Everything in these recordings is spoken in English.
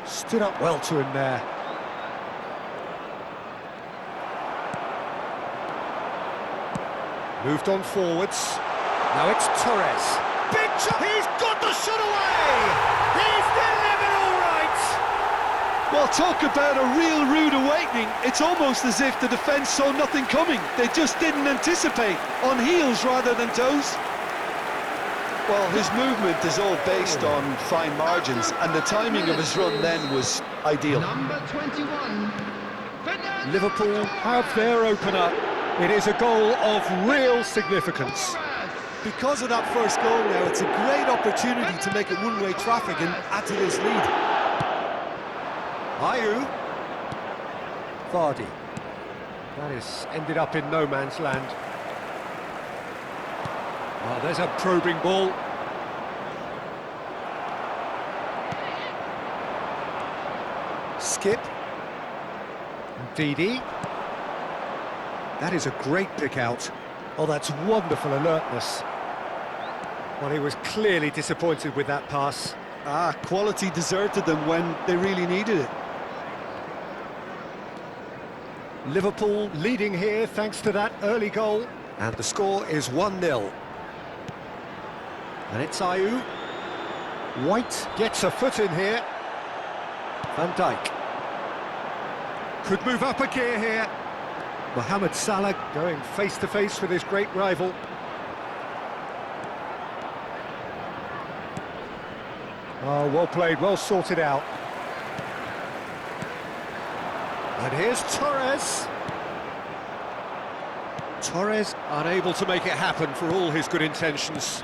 Stood up well to him there. Moved on forwards. Now it's Torres. Big shot! He's got the shot away! He's delivered all right! Well, talk about a real rude awakening. It's almost as if the defence saw nothing coming. They just didn't anticipate. On heels rather than toes. Well, his movement is all based on fine margins, and the timing of his run then was ideal. Number 21. Liverpool have their opener. It is a goal of real significance. Because of that first goal now, it's a great opportunity to make it one-way traffic and add to this lead. Ayew. Vardy. That has ended up in no man's land. Oh, there's a probing ball. Skip. Didi. That is a great pick out. Oh, that's wonderful alertness. Well, he was clearly disappointed with that pass. Quality deserted them when they really needed it. Liverpool leading here thanks to that early goal. And the score is 1-0. And it's Ayew. White gets a foot in here. Van Dijk. Could move up a gear here. Mohamed Salah going face-to-face with his great rival. Oh, well played, well sorted out. And here's Torres. Torres unable to make it happen for all his good intentions.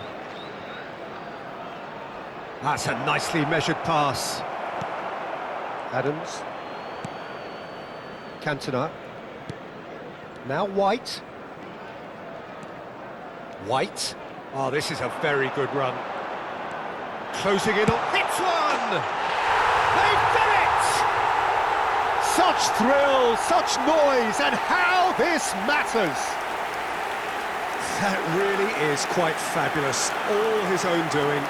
That's a nicely measured pass. Adams. Cantona. Now White. White. Oh, this is a very good run. Closing in on... Hits one! They've done it! Such thrill, such noise, and how this matters! That really is quite fabulous. All his own doing.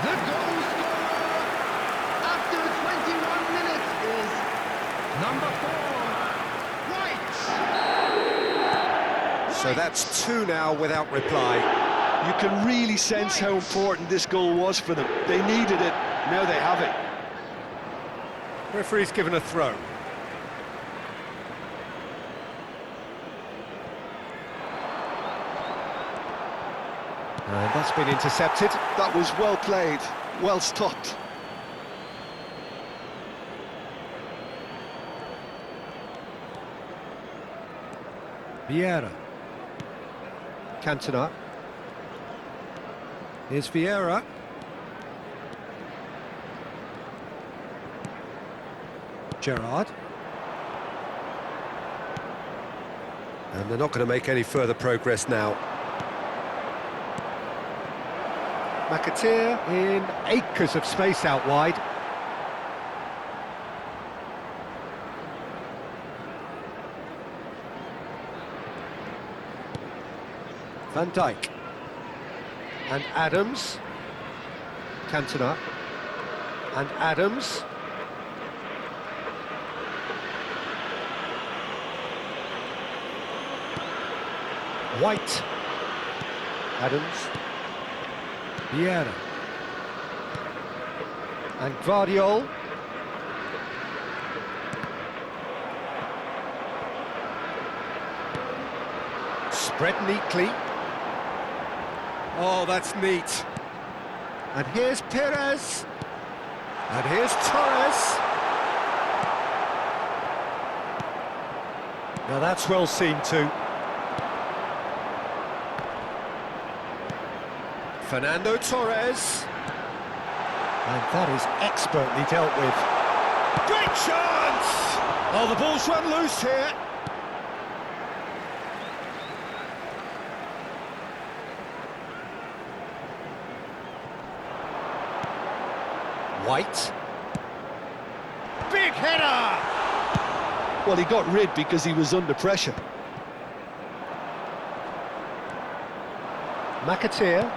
The goal scorer after 21 minutes is number 4, White. So that's 2 now without reply. You can really sense how important this goal was for them. They needed it, now they have it. Referee's given a throw. And that's been intercepted. That was well played, well stopped. Vieira. Cantona. Here's Vieira. Gerrard. And they're not going to make any further progress now. McAteer in acres of space out wide. Van Dijk. And Adams. Cantona. And Adams. White. Adams. Vieira. And Gvardiol. Spread neatly. Oh, that's neat. And here's Perez. And here's Torres. Now that's well seen too. Fernando Torres. And that is expertly dealt with. Great chance! Oh, the ball's run loose here. White. Big header! Well, he got rid because he was under pressure. McAteer.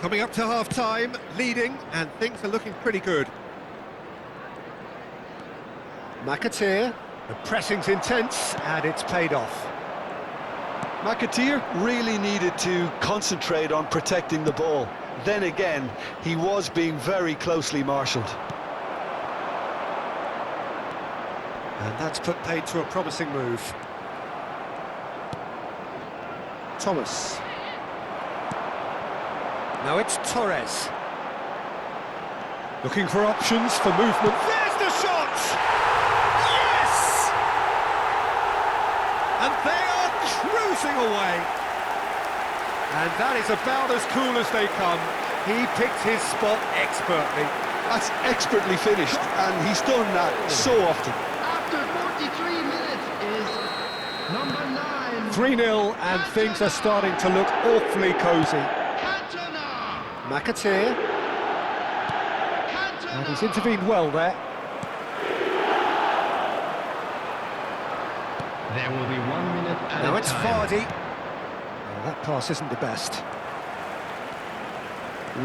Coming up to half-time, leading, and things are looking pretty good. McAteer, the pressing's intense, and it's paid off. McAteer really needed to concentrate on protecting the ball. Then again, he was being very closely marshalled. And that's put paid to a promising move. Thomas. Now it's Torres. Looking for options for movement. There's the shot! Yes! And they are cruising away. And that is about as cool as they come. He picked his spot expertly. That's expertly finished, and he's done that so often. After 43 minutes is number 9. 3-0, and things are starting to look awfully cosy. Cantona. McAteer, and he's intervened well there. There will be 1 minute at Now a it's time. Vardy. Well, that pass isn't the best.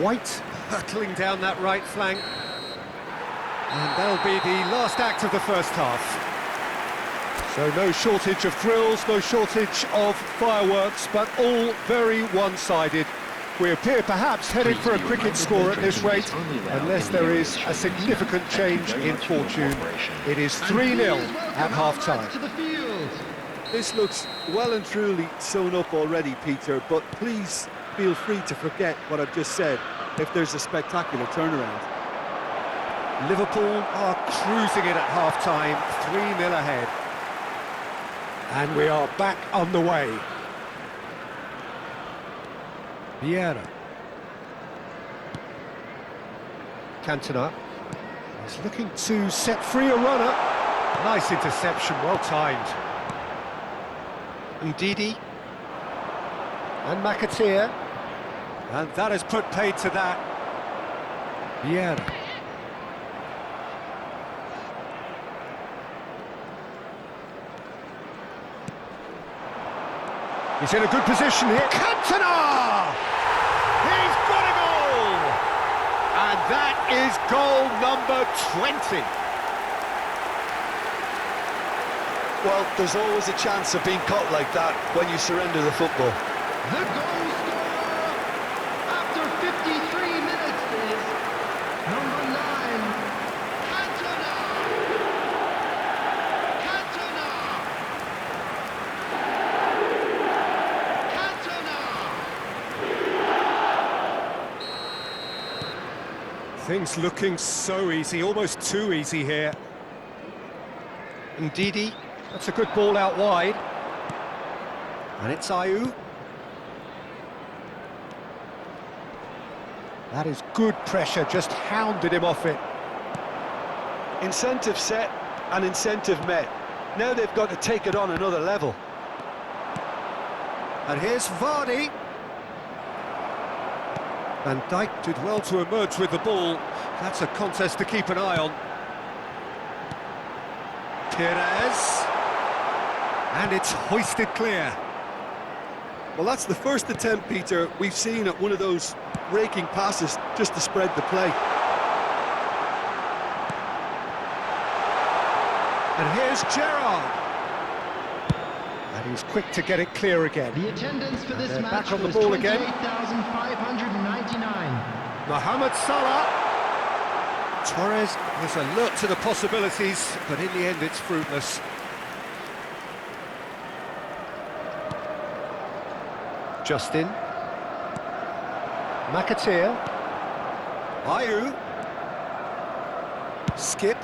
White hurtling down that right flank. And that'll be the last act of the first half. So no shortage of thrills, no shortage of fireworks, but all very one-sided. We appear perhaps headed for a cricket score at this rate, unless there is a significant change in fortune. It is 3-0 at half-time. To the field. This looks well and truly sewn up already, Peter, but please feel free to forget what I've just said if there's a spectacular turnaround. Liverpool are cruising it at half-time, 3-0 ahead. And we are back on the way. Vieira. Cantona is looking to set free a runner. Nice interception, well timed. Ndidi. And McAteer. And that has put paid to that. Vieira. He's in a good position here. Cantona! He's got a goal! And that is goal number 20. Well, there's always a chance of being caught like that when you surrender the football. The goal scorer after 53 minutes is number 9, Cantona. Cantona. Cantona. Things looking so easy, almost too easy here. Ndidi, that's a good ball out wide. And it's Ayew. That is good pressure, just hounded him off it. Incentive set and incentive met. Now they've got to take it on another level. And here's Vardy. Van Dijk did well to emerge with the ball. That's a contest to keep an eye on. Perez. And it's hoisted clear. Well, that's the first attempt, Peter, we've seen at one of those raking passes just to spread the play. And here's Gerrard. And he's quick to get it clear again. The attendance for this they're match back on the was ball again. 28,599. Mohamed Salah. Torres is alert to the possibilities, but in the end it's fruitless. Justin. McAteer. Ayew. Skip.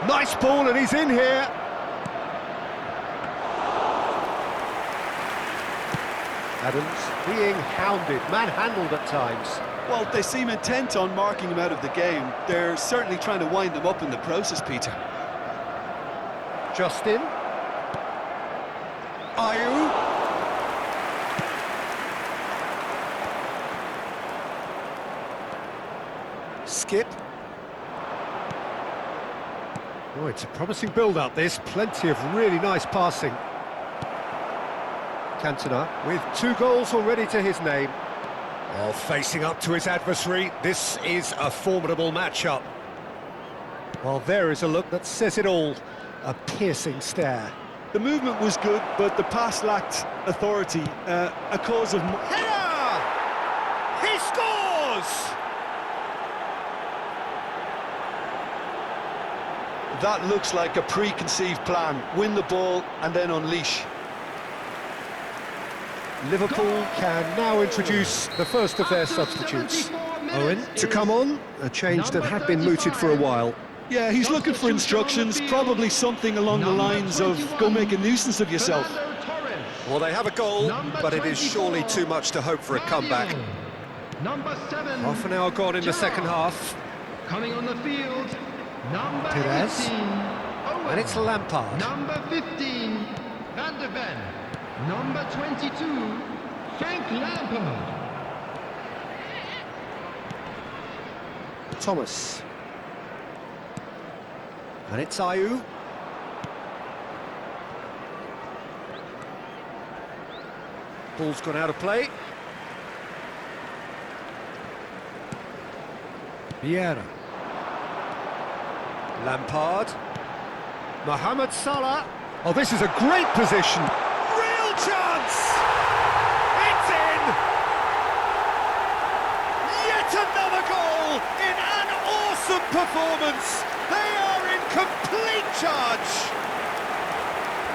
Nice ball, and he's in here. Adams being hounded, manhandled at times. Well, they seem intent on marking him out of the game. They're certainly trying to wind him up in the process, Peter. Justin. Ayew. Skip. Oh, it's a promising build-up, this. Plenty of really nice passing. Cantona, with 2 goals already to his name. While facing up to his adversary, this is a formidable matchup. Well, there is a look that says it all. A piercing stare. The movement was good, but the pass lacked authority, a cause of... Header! He scores! That looks like a preconceived plan. Win the ball and then unleash. Liverpool can now introduce the first of their substitutes. Owen to come on, a change that had been mooted for a while. Yeah, he's looking for instructions, probably something along the lines of go make a nuisance of yourself. Well, they have a goal, but it is surely too much to hope for a comeback. Number 7. Half an hour gone in the second half. Coming on the field, number Perez. 18. Owen. And it's Lampard. Number 15, Van de Ven. Number 22, Frank Lampard. Thomas. And it's Ayew. Ball's gone out of play. Vieira. Lampard. Mohamed Salah. Oh, this is a great position. Real chance! It's in! Yet another goal in an awesome performance. They are in complete charge.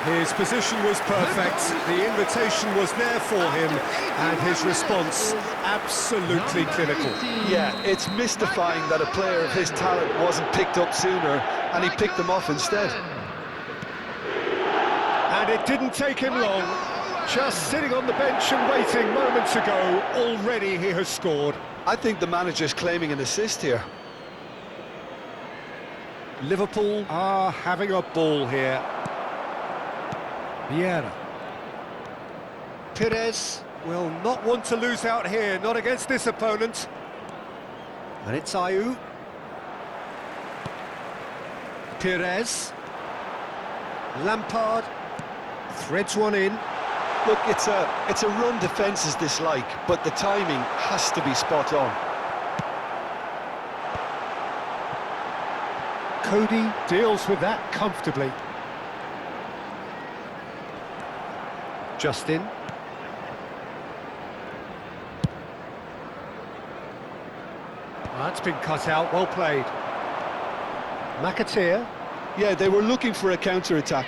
His position was perfect, the invitation was there for him, and his response absolutely clinical. Yeah, it's mystifying that a player of his talent wasn't picked up sooner, and he picked them off instead. And it didn't take him long, just sitting on the bench and waiting moments ago, already he has scored. I think the manager's claiming an assist here. Liverpool are having a ball here. Vieira. Perez will not want to lose out here, not against this opponent. And it's Ayew. Perez. Lampard threads one in. Look, it's a run defences dislike, but the timing has to be spot on. Cody deals with that comfortably. Justin. That's been cut out, well played. McAteer. Yeah, they were looking for a counter-attack.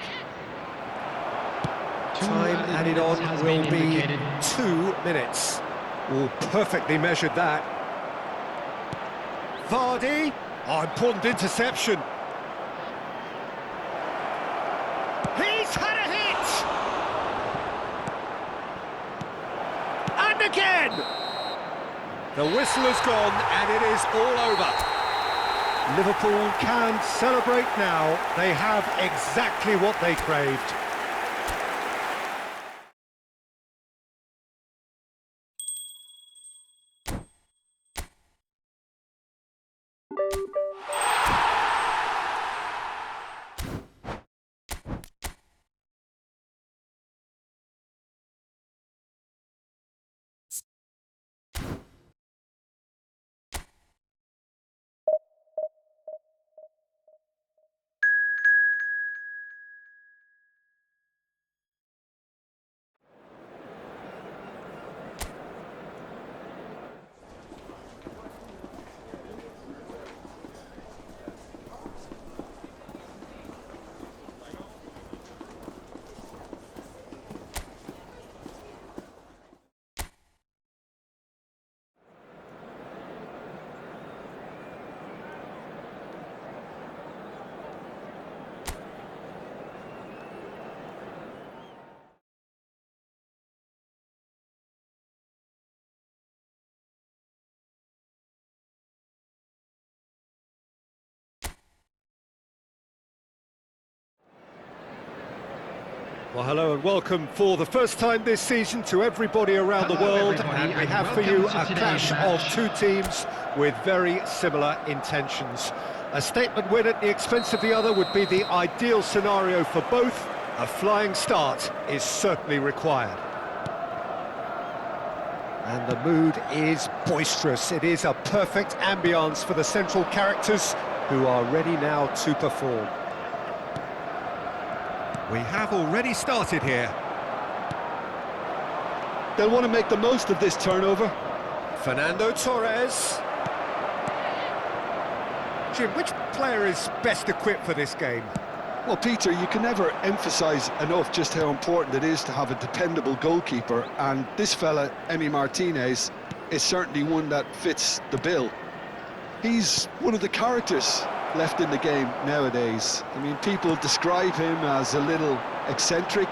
Time added on will be 2 minutes. Oh, perfectly measured that. Vardy. Oh, important interception. He's had a hit! And again! The whistle has gone and it is all over. Liverpool can celebrate now. They have exactly what they craved. Well, hello and welcome for the first time this season to everybody around the world, and we have for you a clash of 2 teams with very similar intentions. A statement win at the expense of the other would be the ideal scenario for both. A flying start is certainly required. And the mood is boisterous. It is a perfect ambience for the central characters who are ready now to perform. We have already started here. They'll want to make the most of this turnover. Fernando Torres. Jim, which player is best equipped for this game? Well, Peter, you can never emphasise enough just how important it is to have a dependable goalkeeper, and this fella, Emi Martinez, is certainly one that fits the bill. He's one of the characters left in the game nowadays. I mean, people describe him as a little eccentric,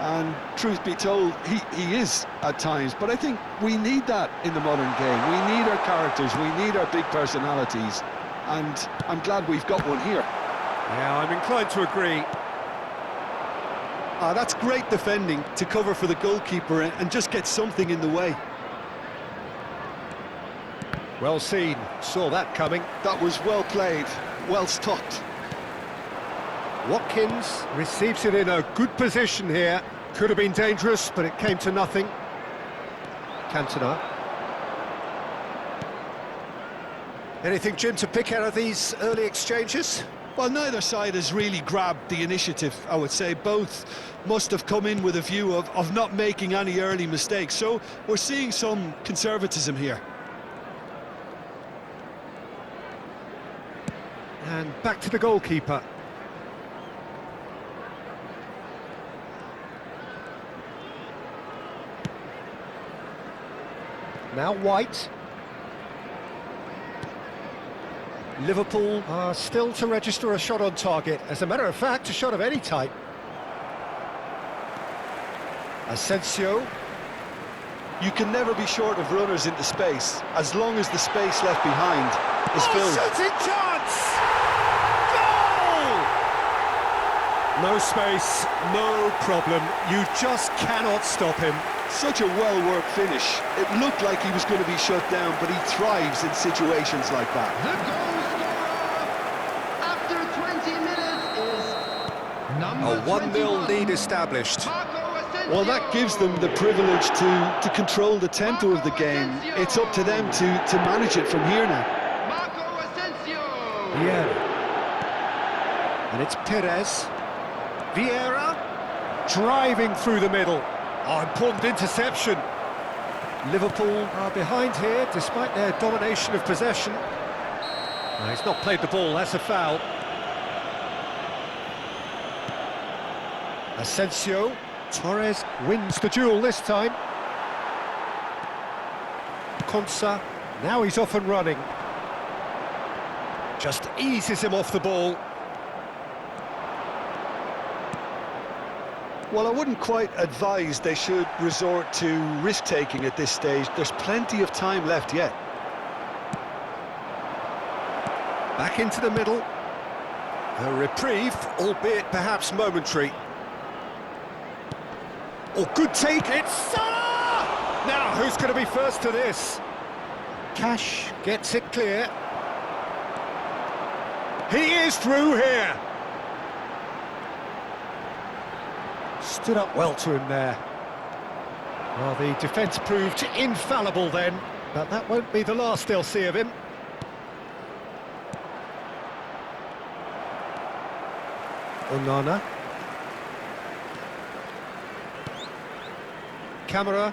and truth be told, he is at times, but I think we need that in the modern game. We need our characters, we need our big personalities, and I'm glad we've got one here. Yeah, I'm inclined to agree. That's great defending to cover for the goalkeeper and just get something in the way. Well seen, saw that coming. That was well played, well stopped. Watkins receives it in a good position here. Could have been dangerous, but it came to nothing. Cantona. Anything, Jim, to pick out of these early exchanges? Well, neither side has really grabbed the initiative, I would say. Both must have come in with a view of not making any early mistakes. So we're seeing some conservatism here. And back to the goalkeeper. Now White. Liverpool are still to register a shot on target. As a matter of fact, a shot of any type. Asensio. You can never be short of runners into space, as long as the space left behind is filled. Shooting chance! Goal! No space, no problem. You just cannot stop him. Such a well-worked finish. It looked like he was going to be shut down, but he thrives in situations like that. The goal scorer after 20 minutes is number A 1-0 21, lead established. Marco Asensio. Well, that gives them the privilege to control the tempo of the game. It's up to them to manage it from here now. Marco Asensio. Yeah. And it's Perez. Vieira. Driving through the middle. Oh, important interception. Liverpool are behind here, despite their domination of possession. No, he's not played the ball, that's a foul. Asensio. Torres wins the duel this time. Konsa. Now he's off and running. Just eases him off the ball. Well, I wouldn't quite advise they should resort to risk-taking at this stage. There's plenty of time left yet. Back into the middle. A reprieve, albeit perhaps momentary. Oh, good take, it's Salah! Now, who's going to be first to this? Cash gets it clear. He is through here. Stood up well to him there. Well, the defence proved infallible then, but that won't be the last they'll see of him. Onana. Camera.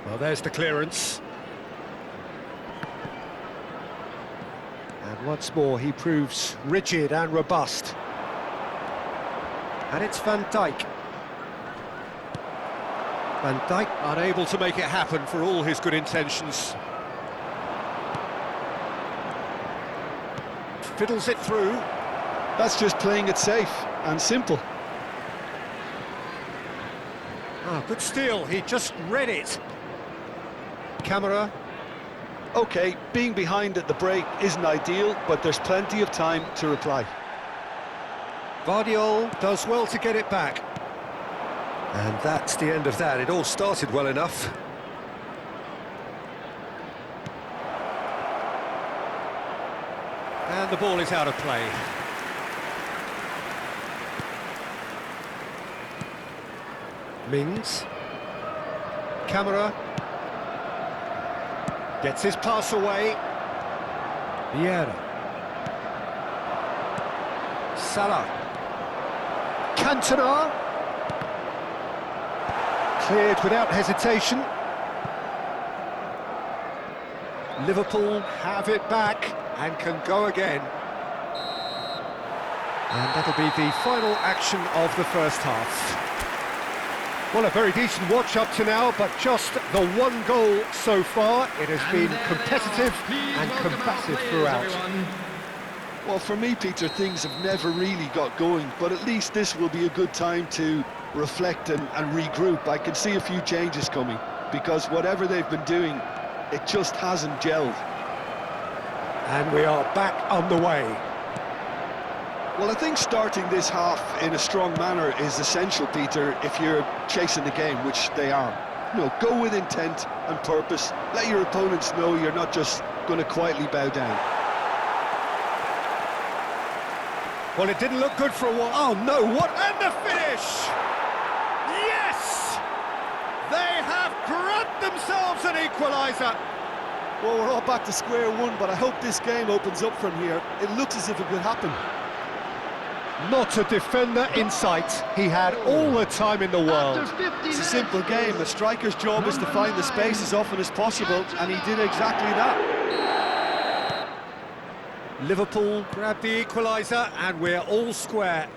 Well, there's the clearance. And once more he proves rigid and robust. And it's Van Dijk. Van Dijk unable to make it happen for all his good intentions. Fiddles it through. That's just playing it safe and simple. Ah, good steal, he just read it. Camera. OK, being behind at the break isn't ideal, but there's plenty of time to reply. Vardiol does well to get it back. And that's the end of that. It all started well enough. And the ball is out of play. Mings. Camera. Gets his pass away. Vieira. Salah. Cantona. Cleared without hesitation. Liverpool have it back and can go again. And that'll be the final action of the first half. Well, a very decent watch up to now, but just the one goal so far. It has been competitive and combative throughout. Well, for me, Peter, things have never really got going, but at least this will be a good time to reflect and regroup. I can see a few changes coming, because whatever they've been doing, it just hasn't gelled. And we are back on the way. Well, I think starting this half in a strong manner is essential, Peter, if you're chasing the game, which they are. You know, go with intent and purpose. Let your opponents know you're not just going to quietly bow down. Well, it didn't look good for a while. Oh, no, what? And the finish! Yes! They have grabbed themselves an equaliser. Well, we're all back to square one, but I hope this game opens up from here. It looks as if it could happen. Not a defender in sight. He had all the time in the world. It's a simple game. The striker's job is to find the space as often as possible, and he did exactly that. Liverpool grabbed the equaliser, and we're all square.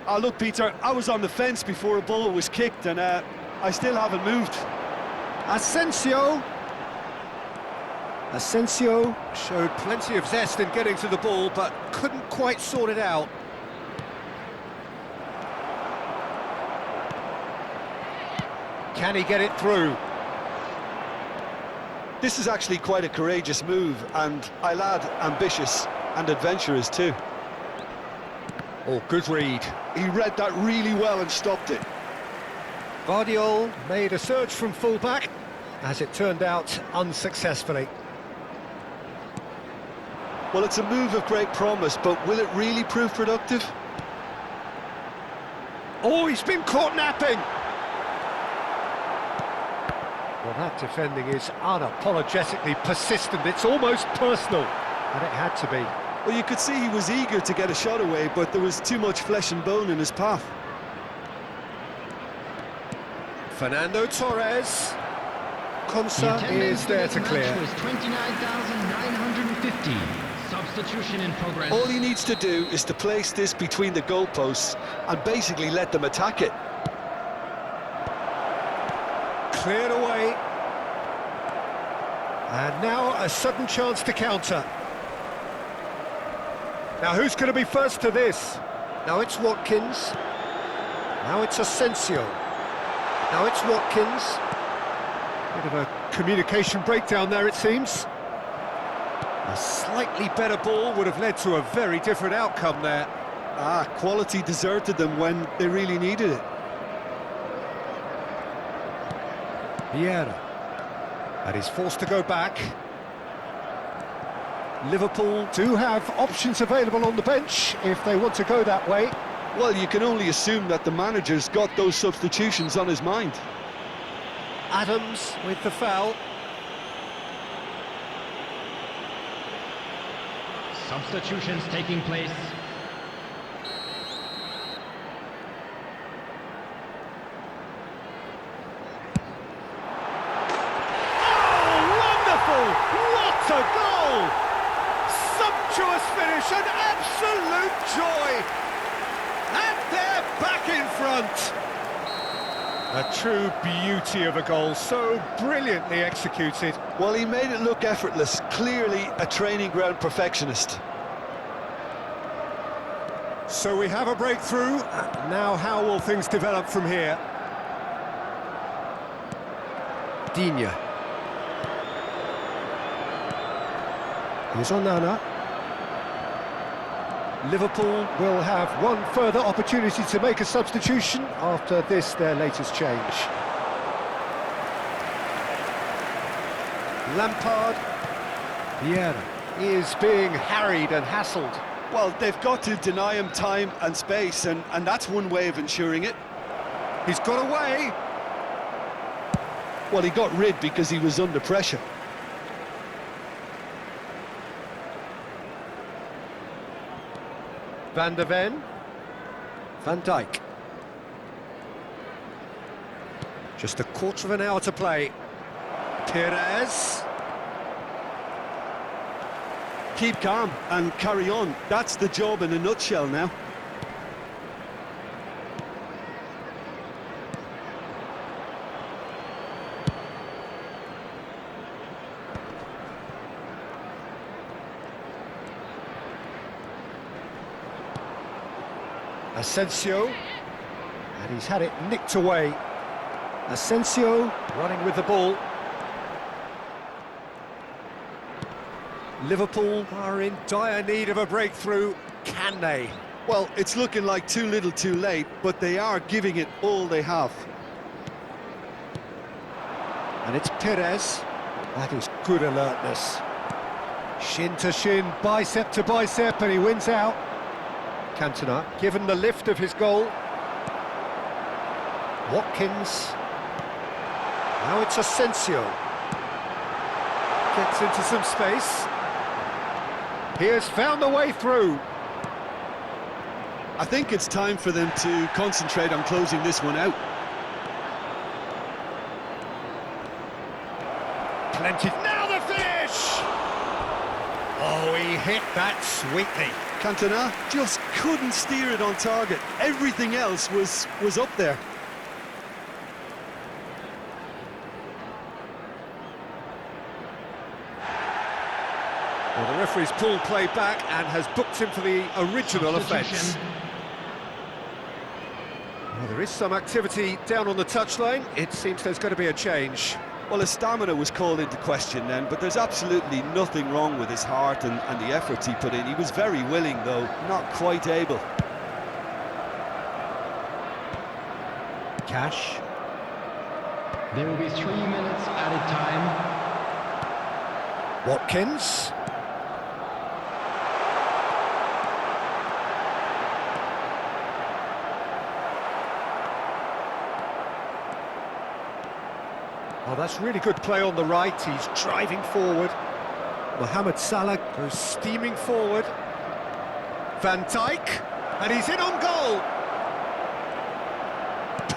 Oh, look, Peter, I was on the fence before a ball was kicked, and I still haven't moved. Asensio showed plenty of zest in getting to the ball, but couldn't quite sort it out. Can he get it through? This is actually quite a courageous move, and I lad ambitious and adventurous too. Oh, good read. He read that really well and stopped it. Guardiola made a surge from full-back, as it turned out unsuccessfully. Well, it's a move of great promise, but will it really prove productive? Oh, he's been caught napping! Well, that defending is unapologetically persistent. It's almost personal, and it had to be. Well, you could see he was eager to get a shot away, but there was too much flesh and bone in his path. Fernando Torres. Konsa is there to clear. Was 29,950. Substitution in progress. All he needs to do is to place this between the goalposts and basically let them attack it. Cleared away. And now a sudden chance to counter. Now who's going to be first to this? Now it's Watkins. Now it's Asensio. Now it's Watkins. Bit of a communication breakdown there, it seems. A slightly better ball would have led to a very different outcome there. Quality deserted them when they really needed it. Vieira. And he's forced to go back. Liverpool do have options available on the bench if they want to go that way. Well, you can only assume that the manager's got those substitutions on his mind. Adams with the foul. Substitutions taking place. Oh, wonderful! What a goal! Sumptuous finish and absolute joy! And they're back in front! A true beauty of a goal, so brilliantly executed. Well, he made it look effortless, clearly a training ground perfectionist. So we have a breakthrough. Now how will things develop from here? Digne. Here's Onana. Liverpool will have one further opportunity to make a substitution after this, their latest change. Lampard. Vieira is being harried and hassled. Well, they've got to deny him time and space, and that's one way of ensuring it. He's got away. Well, he got rid because he was under pressure. Van der Ven. Van Dijk. Just a quarter of an hour to play. Perez. Keep calm and carry on. That's the job in a nutshell now. Asensio. And he's had it nicked away. Asensio running with the ball. Liverpool are in dire need of a breakthrough. Can they? Well, it's looking like too little too late, but they are giving it all they have. And it's Perez. That is good alertness. Shin to shin, bicep to bicep, and he wins out. Cantona, given the lift of his goal. Watkins. Now it's Asensio. Gets into some space. He has found the way through. I think it's time for them to concentrate on closing this one out. Plenty. Now the finish! Oh, he hit that sweetly. Cantona just couldn't steer it on target. Everything else was up there. Well, the referee's pulled play back and has booked him for the original offence. Well, there is some activity down on the touchline. It seems there's going to be a change. Well, his stamina was called into question then, but there's absolutely nothing wrong with his heart and the efforts he put in. He was very willing, though, not quite able. Cash. There will be 3 minutes added time. Watkins. Oh, that's really good play on the right. He's driving forward. Mohamed Salah goes steaming forward. Van Dijk, and he's in on goal.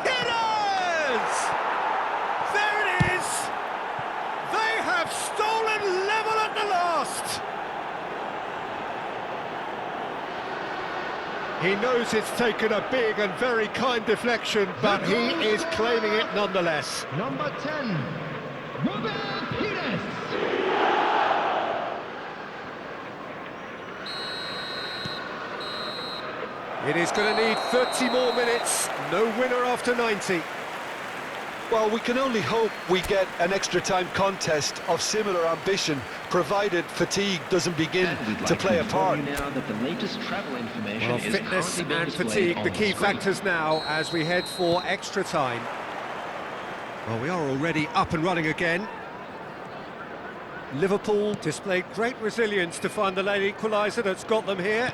Perez! There it is! They have stolen level at the last! He knows it's taken a big and very kind deflection, but he is claiming it nonetheless. Number 10, Ruben Pires. It is going to need 30 more minutes. No winner after 90. Well, we can only hope we get an extra time contest of similar ambition, provided fatigue doesn't begin to play a part. Now that the latest travel information Well, is fitness currently being and displayed fatigue, on the key screen. factors now as we head for extra time. Well, we are already up and running again. Liverpool displayed great resilience to find the late equaliser that's got them here.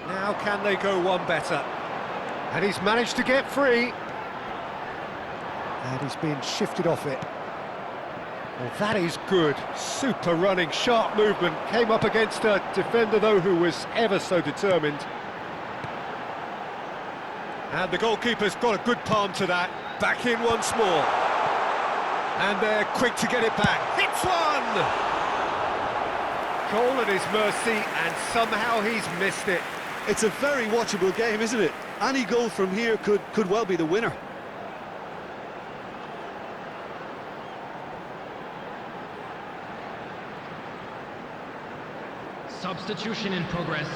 Now can they go one better? And he's managed to get free. And he's being shifted off it. Well, that is good. Super running, sharp movement. Came up against a defender, though, who was ever so determined. And the goalkeeper's got a good palm to that. Back in once more. And they're quick to get it back. Hits one! Goal at his mercy, and somehow he's missed it. It's a very watchable game, isn't it? Any goal from here could well be the winner. Substitution in progress.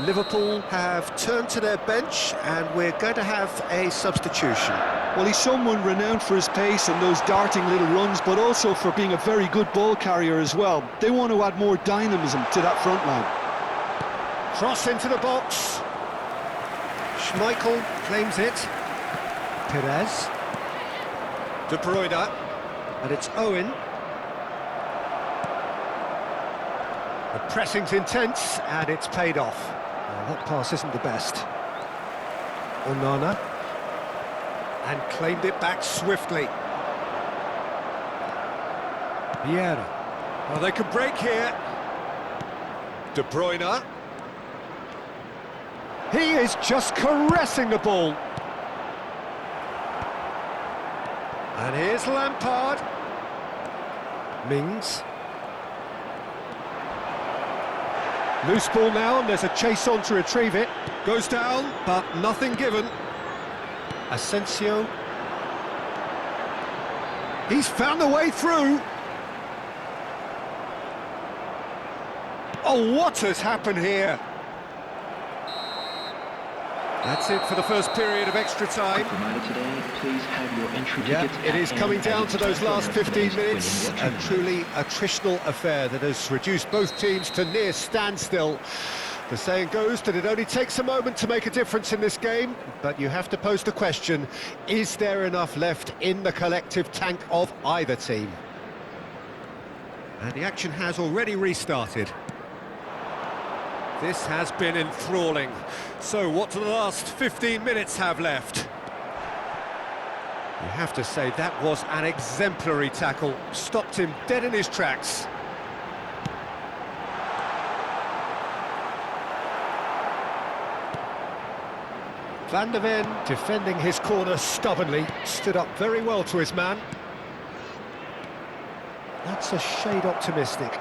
Liverpool have turned to their bench, and we're going to have a substitution. Well, he's someone renowned for his pace and those darting little runs, but also for being a very good ball carrier as well. They want to add more dynamism to that front line. Cross into the box. Schmeichel claims it. Perez. De Bruyne. And it's Owen. The pressing's intense, and it's paid off. Well, that pass isn't the best. Onana. And claimed it back swiftly. Vieira. Well, they can break here. De Bruyne. He is just caressing the ball. And here's Lampard. Mings. Loose ball now, and there's a chase on to retrieve it. Goes down, but nothing given. Asensio. He's found a way through. Oh, what has happened here? That's it for the first period of extra time. Reminder today, please have your entry Yeah, tickets it is at coming hand down and to those travel last for 15 today's minutes. winning A watching truly attritional affair that has reduced both teams to near standstill. The saying goes that it only takes a moment to make a difference in this game, but you have to pose the question, is there enough left in the collective tank of either team? And the action has already restarted. This has been enthralling. So what do the last 15 minutes have left? You have to say that was an exemplary tackle. Stopped him dead in his tracks. Van der Ven defending his corner stubbornly. Stood up very well to his man. That's a shade optimistic.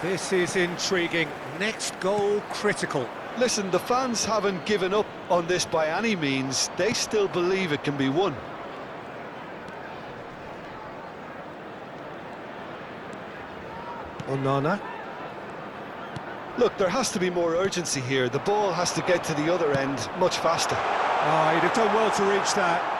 This is intriguing. Next goal critical. Listen, the fans haven't given up on this by any means. They still believe it can be won. Onana. Look, there has to be more urgency here. The ball has to get to the other end much faster. Oh, he'd have done well to reach that.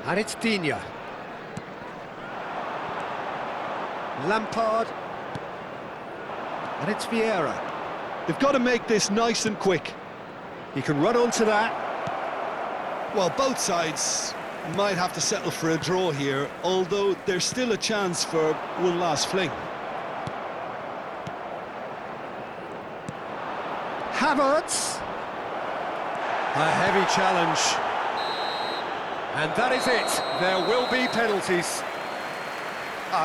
And it's Digne. Lampard. And it's Vieira. They've got to make this nice and quick. He can run onto that. Well, both sides might have to settle for a draw here, although there's still a chance for one last fling. Havertz. A heavy challenge. And that is it. There will be penalties.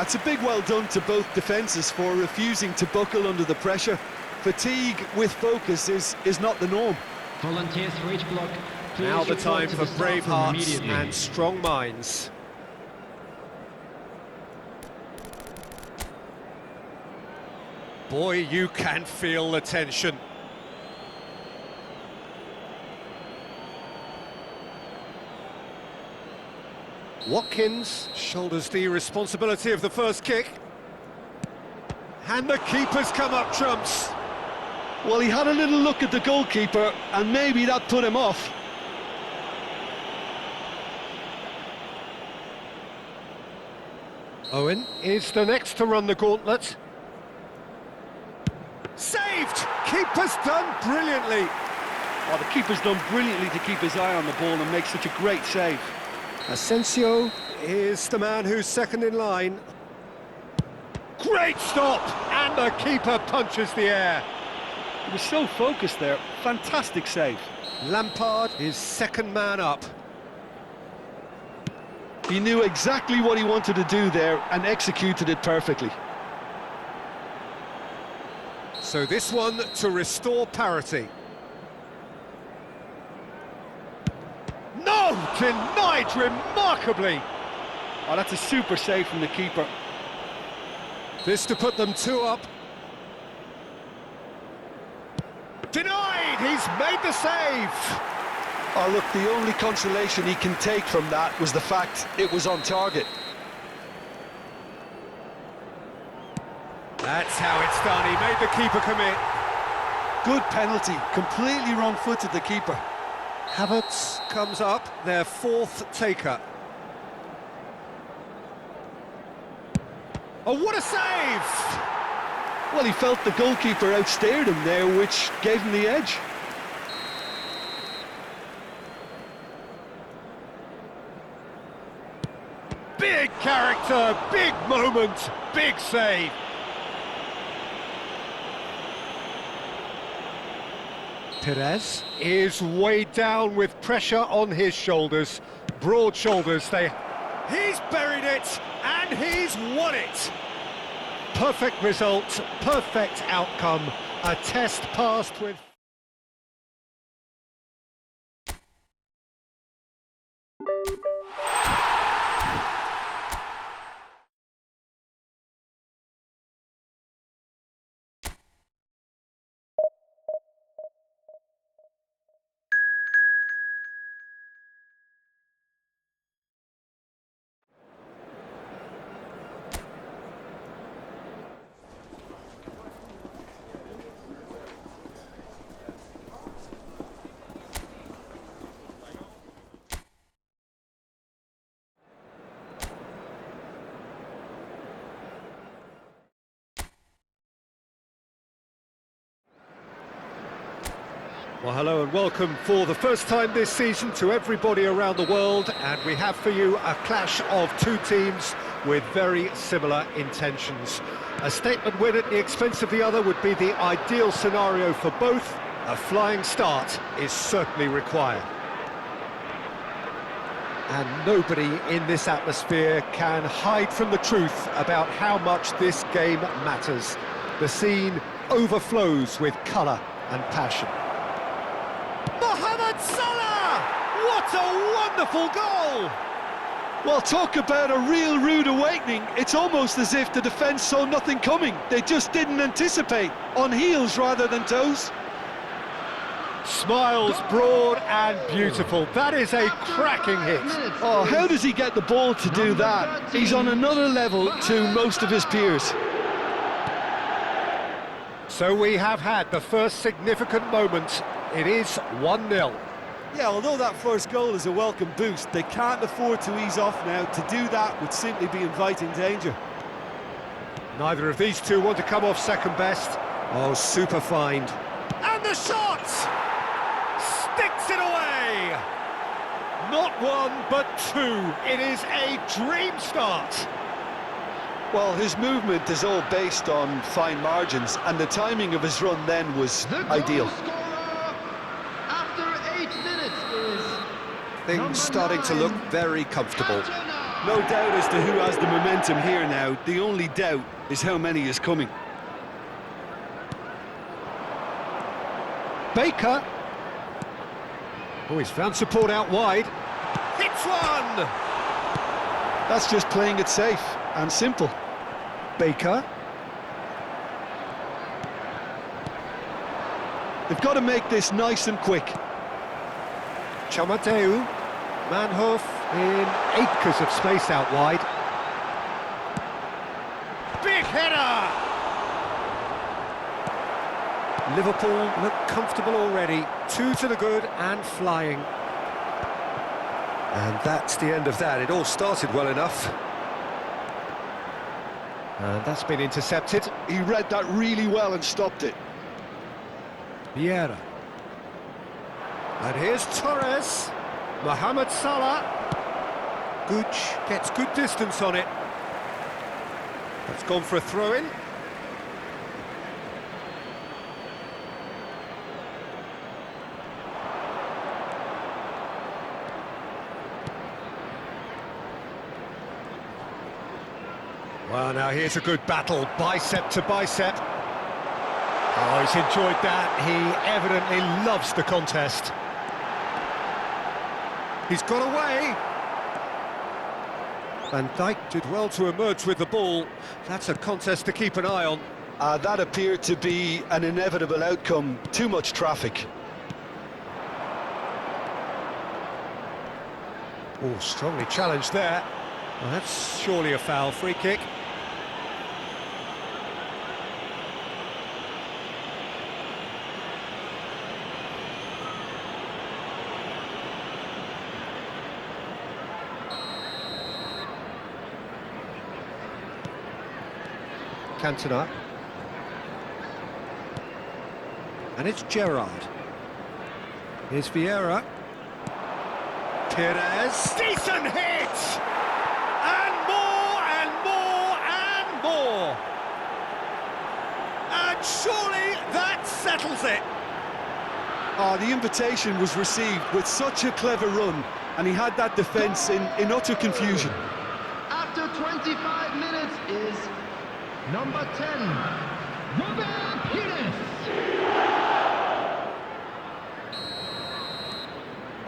It's a big well done to both defences for refusing to buckle under the pressure. Fatigue with focus is not the norm. Volunteers for each block. Please Now the report time to for the staff brave room hearts immediately. and strong minds. Boy, you can feel the tension. Watkins shoulders the responsibility of the first kick. And the keeper's come up trumps. Well, he had a little look at the goalkeeper, and maybe that put him off. Owen is the next to run the gauntlet. Saved! Keeper's done brilliantly. Oh, the keeper's done brilliantly to keep his eye on the ball and make such a great save. Asensio is the man who's second in line. Great stop! And the keeper punches the air. He was so focused there. Fantastic save. Lampard is second man up. He knew exactly what he wanted to do there and executed it perfectly. So this one to restore parity. No! Denied remarkably! Oh, that's a super save from the keeper. This to put them 2 up. Denied! He's made the save! Oh, look, the only consolation he can take from that was the fact it was on target. That's how it's done. He made the keeper commit. Good penalty. Completely wrong-footed, the keeper. Havertz comes up, their fourth taker. Oh, what a save! Well, he felt the goalkeeper outstared him there, which gave him the edge. Big character, big moment, big save. Perez is weighed down with pressure on his shoulders. Broad shoulders, he's buried it, and he's won it. Perfect result, perfect outcome. A test passed with... Well, hello and welcome for the first time this season to everybody around the world, and we have for you a clash of two teams with very similar intentions. A statement win at the expense of the other would be the ideal scenario for both. A flying start is certainly required. And nobody in this atmosphere can hide from the truth about how much this game matters. The scene overflows with colour and passion. Mohamed Salah! What a wonderful goal! Well, talk about a real rude awakening. It's almost as if the defence saw nothing coming. They just didn't anticipate. On heels rather than toes. Smiles broad and beautiful. That is a cracking hit. Oh, how does he get the ball to do that? He's on another level to most of his peers. So we have had the first significant moment. It is 1-0. Yeah, although that first goal is a welcome boost, they can't afford to ease off now. To do that would simply be inviting danger. Neither of these two want to come off second best. Oh, super find. And the shot! Sticks it away! Not one, but two. It is a dream start. Well, his movement is all based on fine margins, and the timing of his run then was ideal. Things starting to look very comfortable. No doubt as to who has the momentum here now. The only doubt is how many is coming. Baker. Oh, he's found support out wide. Hits one! That's just playing it safe and simple. Baker. They've got to make this nice and quick. Chamateu. Manhoef in acres of space out wide. Big header! Liverpool look comfortable already. 2 to the good and flying. And that's the end of that. It all started well enough. And that's been intercepted. He read that really well and stopped it. Vieira. And here's Torres. Mohamed Salah. Gooch gets good distance on it. That's gone for a throw-in. Well, now here's a good battle, bicep to bicep. Oh, he's enjoyed that. He evidently loves the contest. He's got away. Van Dijk did well to emerge with the ball. That's a contest to keep an eye on. That appeared to be an inevitable outcome. Too much traffic. Oh, strongly challenged there. Well, that's surely a foul. Free kick. Cantona. And it's Gerrard. Here's Vieira. Perez. Decent hit! And more, and more, and more! And surely that settles it! The invitation was received with such a clever run, and he had that defence in utter confusion. After 25 minutes is number 10, Robert Pires.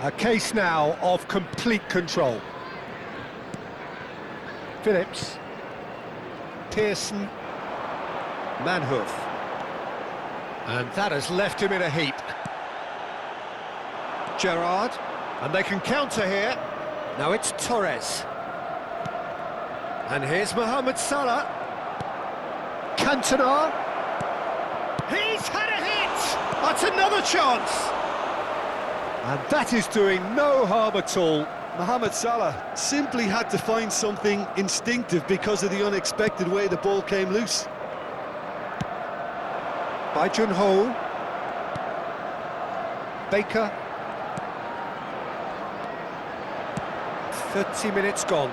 A case now of complete control. Phillips. Pearson. Manhoof. And that has left him in a heap. Gerrard. And they can counter here. Now it's Torres. And here's Mohamed Salah. Cantona. He's had a hit! That's another chance! And that is doing no harm at all. Mohamed Salah simply had to find something instinctive because of the unexpected way the ball came loose. By Junho. Baker. 30 minutes gone.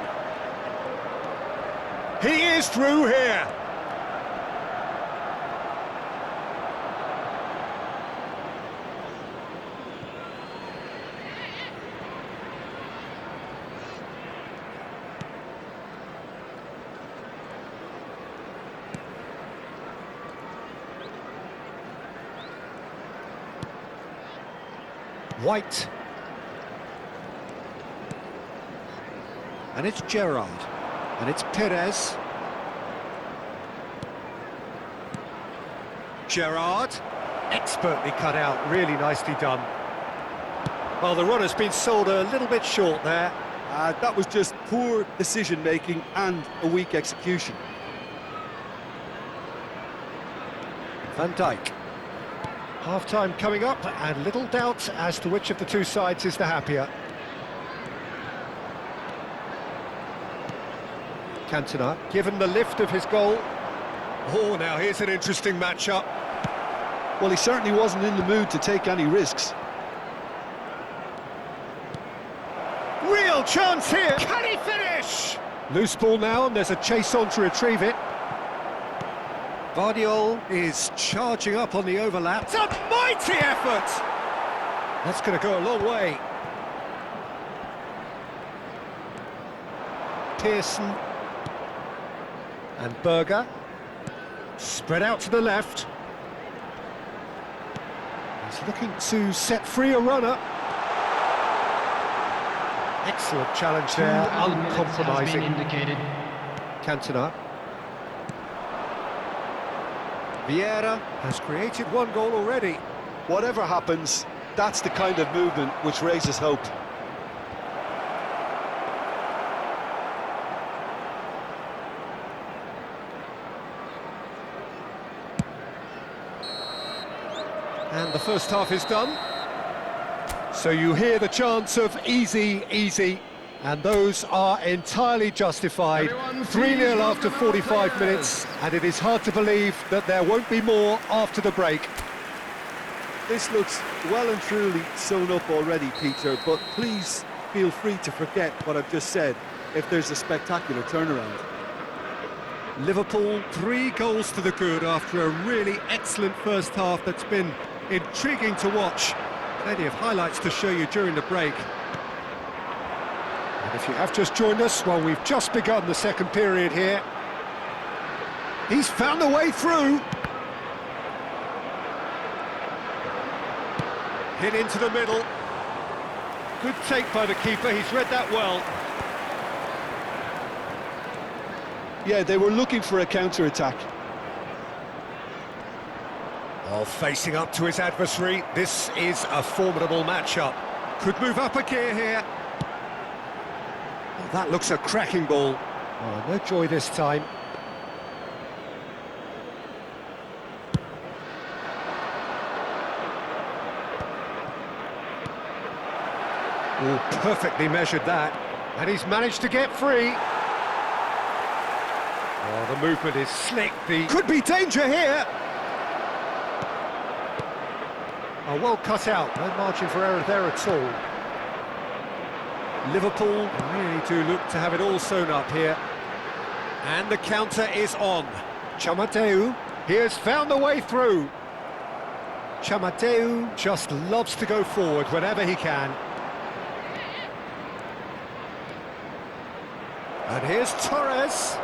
He is through here. White. And it's Gerrard. And it's Perez. Gerrard. Expertly cut out, really nicely done. Well, the run has been sold a little bit short there. That was just poor decision-making and a weak execution. Van Dijk. Half-time coming up, and little doubt as to which of the two sides is the happier. Cantona, given the lift of his goal. Oh, now here's an interesting matchup. Well, he certainly wasn't in the mood to take any risks. Real chance here! Can he finish? Loose ball now, and there's a chase on to retrieve it. Vardiol is charging up on the overlap. It's a mighty effort! That's going to go a long way. Pearson. And Berger. Spread out to the left. He's looking to set free a runner. Excellent challenge there, uncompromising. Cantona. Vieira has created one goal already. Whatever happens, that's the kind of movement which raises hope. And the first half is done. So you hear the chants of easy, easy, and those are entirely justified. 3-0 after 45 minutes, and it is hard to believe that there won't be more after the break. This looks well and truly sewn up already, Peter, but please feel free to forget what I've just said if there's a spectacular turnaround. Liverpool 3 goals to the good after a really excellent first half that's been intriguing to watch. Plenty of highlights to show you during the break. And if you have just joined us, well, we've just begun the second period here. He's found a way through. Hit into the middle. Good take by the keeper, he's read that well. Yeah, they were looking for a counter-attack. Oh, facing up to his adversary, this is a formidable matchup. Could move up a gear here. Oh, that looks a cracking ball. Oh, no joy this time. Oh, perfectly measured that. And he's managed to get free. Oh, the movement is slick. Could be danger here. Oh, well cut out, no margin for error there at all. Liverpool really do look to have it all sewn up here. And the counter is on. Chamateu, he has found the way through. Chamateu just loves to go forward whenever he can. And here's Torres.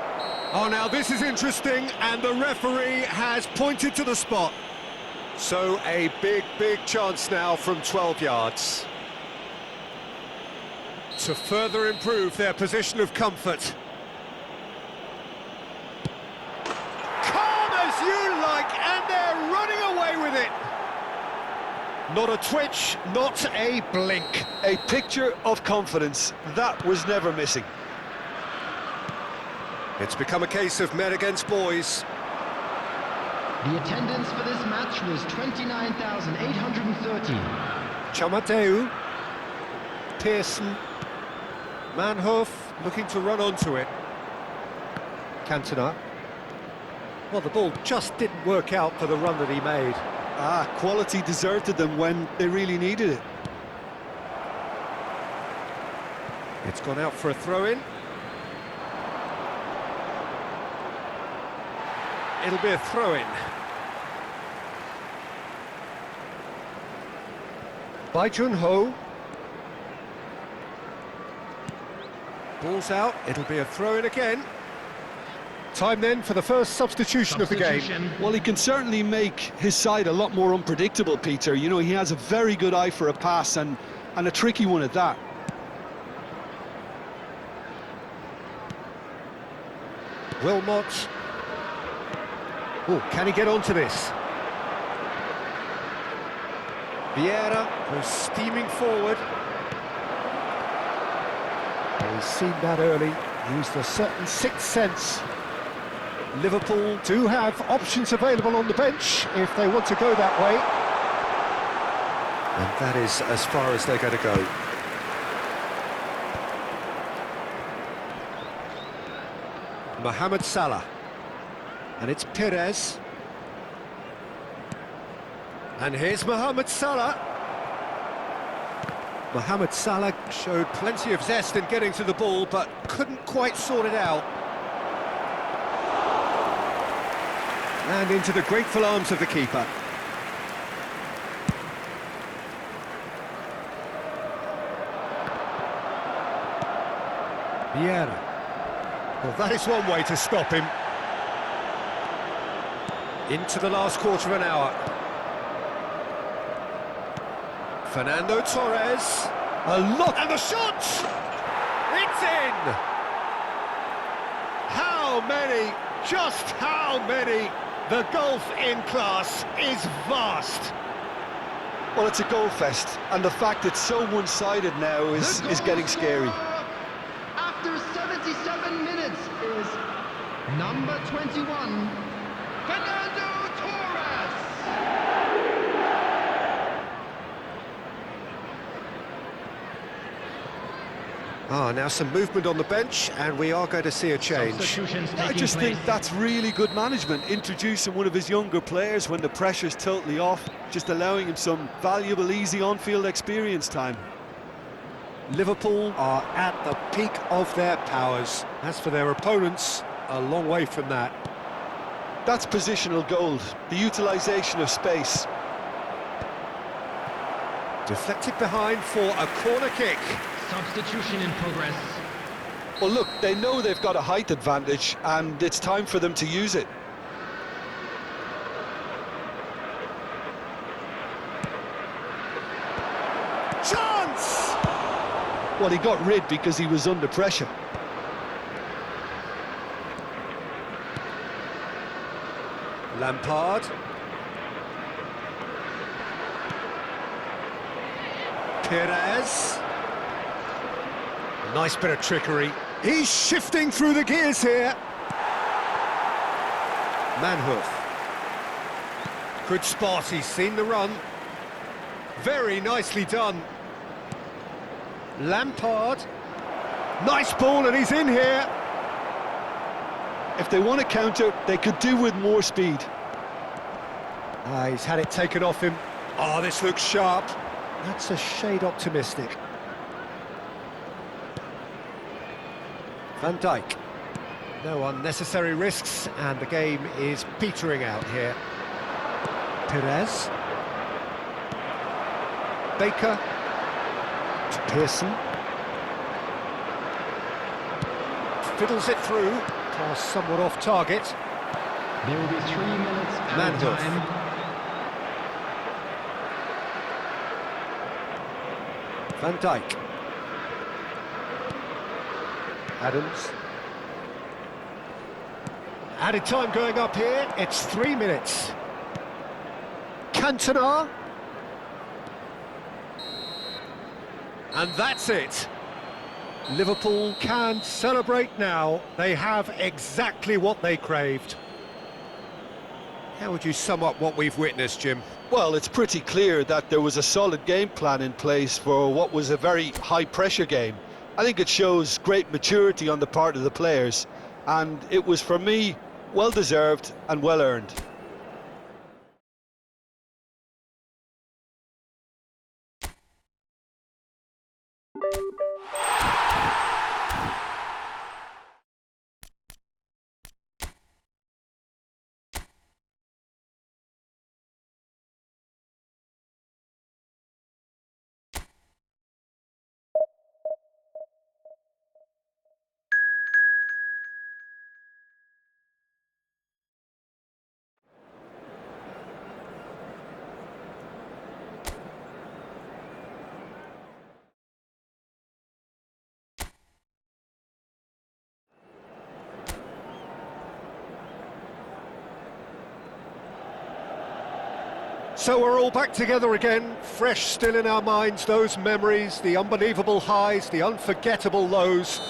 Oh, now this is interesting, and the referee has pointed to the spot. So a big, big chance now from 12 yards. To further improve their position of comfort. Calm as you like, and they're running away with it. Not a twitch, not a blink. A picture of confidence. That was never missing. It's become a case of men against boys. The attendance for this match was 29,830. Chamateu, Pearson, Manhoef looking to run onto it. Cantona. Well, the ball just didn't work out for the run that he made. Quality deserted them when they really needed it. It's gone out for a throw-in. It'll be a throw-in. By Junho. Ball's out, it'll be a throw-in again. Time then for the first substitution of the game. Well, he can certainly make his side a lot more unpredictable, Peter. You know, he has a very good eye for a pass and a tricky one at that. Wilmot. Oh, can he get onto this? Vieira goes steaming forward. He's seen that early, used a certain sixth sense. Liverpool do have options available on the bench if they want to go that way. And that is as far as they're going to go. Mohamed Salah. And it's Perez. And here's Mohamed Salah. Mohamed Salah showed plenty of zest in getting to the ball, but couldn't quite sort it out. And into the grateful arms of the keeper. Vieira. Well, that is one way to stop him. Into the last quarter of an hour. Fernando Torres. A lot. And the shot! It's in! How many? Just how many? The gulf in class is vast. Well, it's a goal fest, and the fact it's so one-sided now is getting scary. After 77 minutes is number 21, Fernando Torres. Now some movement on the bench, and we are going to see a change. I just think that's really good management, introducing one of his younger players when the pressure's totally off, just allowing him some valuable, easy on-field experience time. Liverpool are at the peak of their powers. As for their opponents, a long way from that. That's positional gold, the utilisation of space. Deflected behind for a corner kick. Substitution in progress. Well, look, they know they've got a height advantage, and it's time for them to use it. Chance! Well, he got rid because he was under pressure. Lampard. Perez. Nice bit of trickery. He's shifting through the gears here. Manhoef. Good spot, he's seen the run. Very nicely done. Lampard. Nice ball, and he's in here. If they want to counter, they could do with more speed. He's had it taken off him. Oh, this looks sharp. That's a shade optimistic. Van Dijk. No unnecessary risks, and the game is petering out here. Perez. Baker. To Pearson. Fiddles it through. Pass somewhat off target. There will be 3 minutes added Manhoof. time. Van Dijk. Adams. Added time going up here, it's 3 minutes. Cantona. And that's it. Liverpool can celebrate now. They have exactly what they craved. How would you sum up what we've witnessed, Jim? Well, it's pretty clear that there was a solid game plan in place for what was a very high-pressure game. I think it shows great maturity on the part of the players, and it was, for me, well-deserved and well-earned. So we're all back together again, fresh still in our minds, those memories, the unbelievable highs, the unforgettable lows.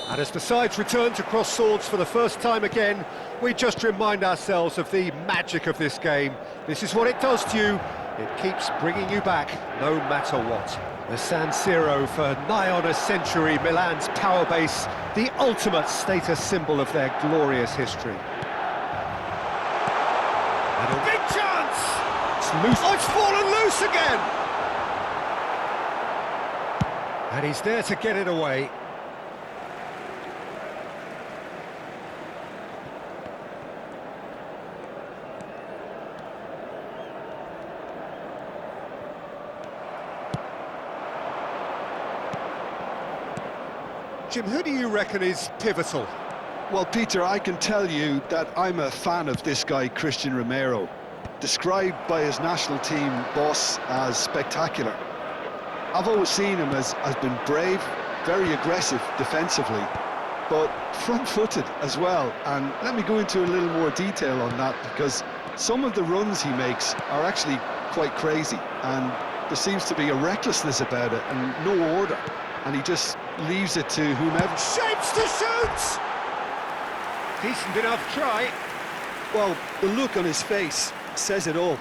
And as the sides return to cross swords for the first time again, we just remind ourselves of the magic of this game. This is what it does to you. It keeps bringing you back, no matter what. The San Siro, for nigh on a century, Milan's power base, the ultimate status symbol of their glorious history. And a big chance! Loose. Oh, it's fallen loose again! And he's there to get it away. Jim, who do you reckon is pivotal? Well, Peter, I can tell you that I'm a fan of this guy, Christian Romero. Described by his national team boss as spectacular. I've always seen him as been brave, very aggressive defensively, but front-footed as well. And let me go into a little more detail on that, because some of the runs he makes are actually quite crazy, and there seems to be a recklessness about it and no order, and he just leaves it to whomever. Shapes to shoot! Decent enough try. Well, the look on his face says it all.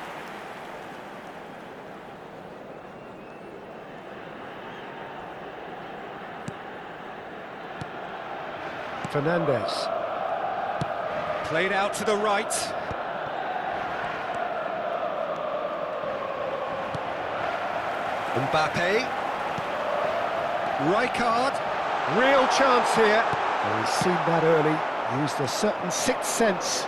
Fernandez. Played out to the right. Mbappe. Rijkaard. Real chance here. Well, he's seen that early. Used a certain sixth sense.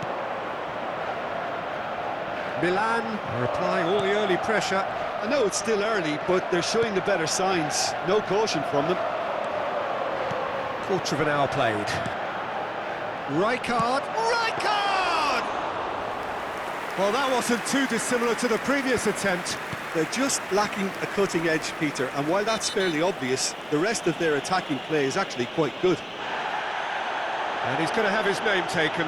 Milan are applying all the early pressure. I know it's still early, but they're showing the better signs. No caution from them. Quarter of an hour played. Rijkaard. Rijkaard! Well, that wasn't too dissimilar to the previous attempt. They're just lacking a cutting edge, Peter, and while that's fairly obvious, the rest of their attacking play is actually quite good. And he's going to have his name taken.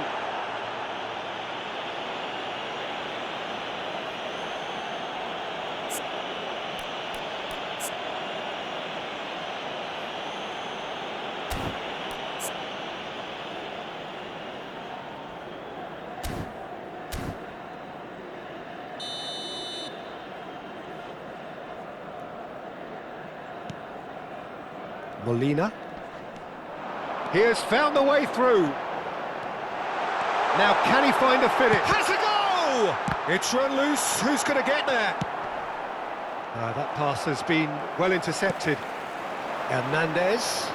Molina. He has found the way through. Now, can he find a finish? Has a go! It's run loose. Who's going to get there? That pass has been well intercepted. Hernandez.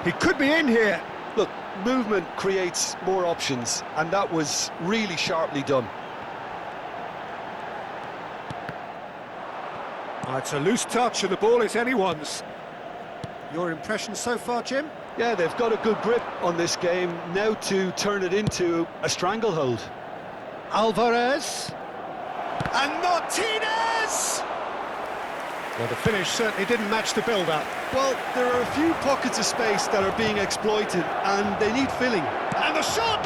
He could be in here. Look, movement creates more options, and that was really sharply done. It's a loose touch and the ball is anyone's. Your impression so far, Jim? Yeah, they've got a good grip on this game, now to turn it into a stranglehold. Alvarez. And Martinez! Well, the finish certainly didn't match the build-up. Well, there are a few pockets of space that are being exploited, and they need filling. And the shot!